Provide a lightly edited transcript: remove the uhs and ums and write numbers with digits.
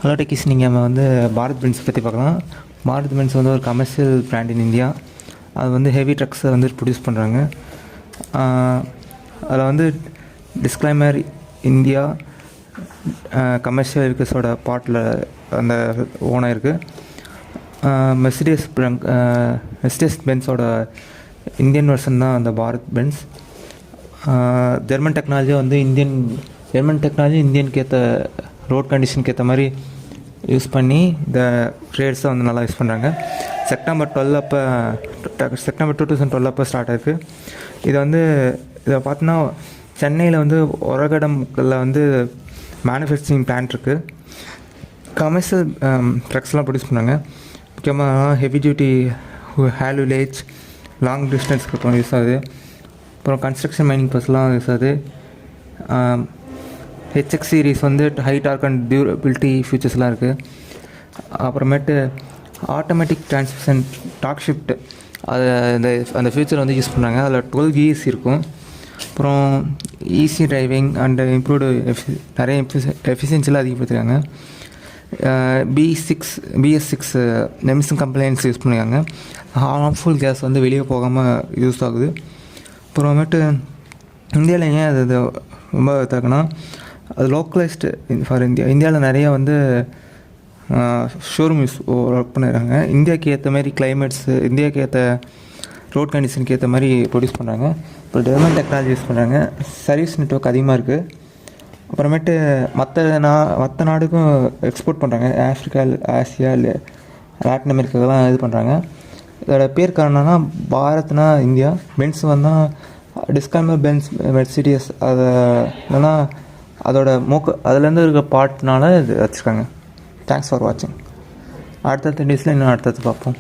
Hello techies, நீங்கள் நம்ம வந்து பாரத் பென்ஸ் பற்றி பார்க்கலாம். பாரத் பென்ஸ் வந்து ஒரு கமர்ஷியல் பிராண்ட் இன் இந்தியா. அது வந்து ஹெவி ட்ரக்ஸை வந்து ப்ரொடியூஸ் பண்ணுறாங்க. அதில் வந்து டிஸ்க்ளைமர் இந்தியா கமர்ஷியல் வெஹிக்கிள்ஸோட பார்ட்டில் அந்த ஓனாக இருக்குது. மெர்சிடிஸ் பென்ஸோட இந்தியன் வெர்ஷன் தான் அந்த பாரத் பென்ஸ். ஜெர்மன் டெக்னாலஜி வந்து இந்தியனுக்கு ஏற்ற ரோட் கண்டிஷனுக்கு ஏற்ற மாதிரி யூஸ் பண்ணி இந்த ட்ரேட்ஸை வந்து நல்லா யூஸ் பண்ணுறாங்க. செப்டம்பர் 2012 அப்போ ஸ்டார்ட் ஆயிருக்கு. இதை பார்த்தோன்னா சென்னையில் வந்து ஒரகடம்ல வந்து மேனுஃபேக்சரிங் பிளான்ட் இருக்குது. கமர்ஷியல் ட்ரக்ஸ்லாம் ப்ரொடியூஸ் பண்ணாங்க. முக்கியமாக heavy duty haulage long டிஸ்டன்ஸ்க்கு யூஸ் ஆகுது. அப்புறம் கன்ஸ்ட்ரக்ஷன் மைனிங் பஸ்லாம் யூஸ் ஆகுது. HX சீரீஸ் வந்து ஹை டார்க் அண்ட் டியூரபிலிட்டி ஃபியூச்சர்ஸ்லாம் இருக்குது. அப்புறமேட்டு ஆட்டோமேட்டிக் டிரான்ஸ்மிஷன் டார்க் ஷிஃப்ட் அந்த ஃபியூச்சர் வந்து யூஸ் பண்ணுறாங்க. அதில் 12 gears இருக்கும். அப்புறம் ஈஸி டிரைவிங் அண்ட் இம்ப்ரூவ்டு நிறைய எஃபிஷியன்சிலாம் அதிகப்படுத்திருக்காங்க. BS6 எமிஷன் கம்ப்ளைண்ட்ஸ் யூஸ் பண்ணியிருக்காங்க. ஹார்ம்ஃபுல் கேஸ் வந்து வெளியே போகாமல் யூஸ் ஆகுது. அப்புறமேட்டு இந்தியாவில் ஏன் அது ரொம்ப தாக்குனா அது லோக்கலைஸ்டு ஃபார் இந்தியாவில் நிறையா வந்து ஷோரூம் ஒர்க் பண்ணிடுறாங்க. இந்தியாவுக்கு ஏற்ற மாதிரி கிளைமேட்ஸு, இந்தியாவுக்கு ஏற்ற ரோட் கண்டிஷனுக்கு ஏற்ற மாதிரி ப்ரொடியூஸ் பண்ணுறாங்க. இப்போ ஜெர்மன் டெக்னாலஜி யூஸ் பண்ணுறாங்க. சர்வீஸ் நெட்வொர்க் அதிகமாக இருக்குது. அப்புறமேட்டு மற்ற நாடுக்கும் எக்ஸ்போர்ட் பண்ணுறாங்க. ஆஃப்ரிக்கா, ஆசியா, லாட்டின் அமெரிக்காவெல்லாம் இது பண்ணுறாங்க. இதோட பேர் காரணம்னா பாரத்னா இந்தியா, பென்ஸ் வந்தால் டிஸ்க்ளைமர் பென்ஸ் மெர்சிடிஸ், அதை இல்லைன்னா அதோட அதுலேருந்து இருக்கிற பார்ட்னால இது வச்சுருக்காங்க. தேங்க்ஸ் ஃபார் வாட்சிங். அடுத்தடுத்த நியூஸில் இன்னும் அடுத்தது பார்ப்போம்.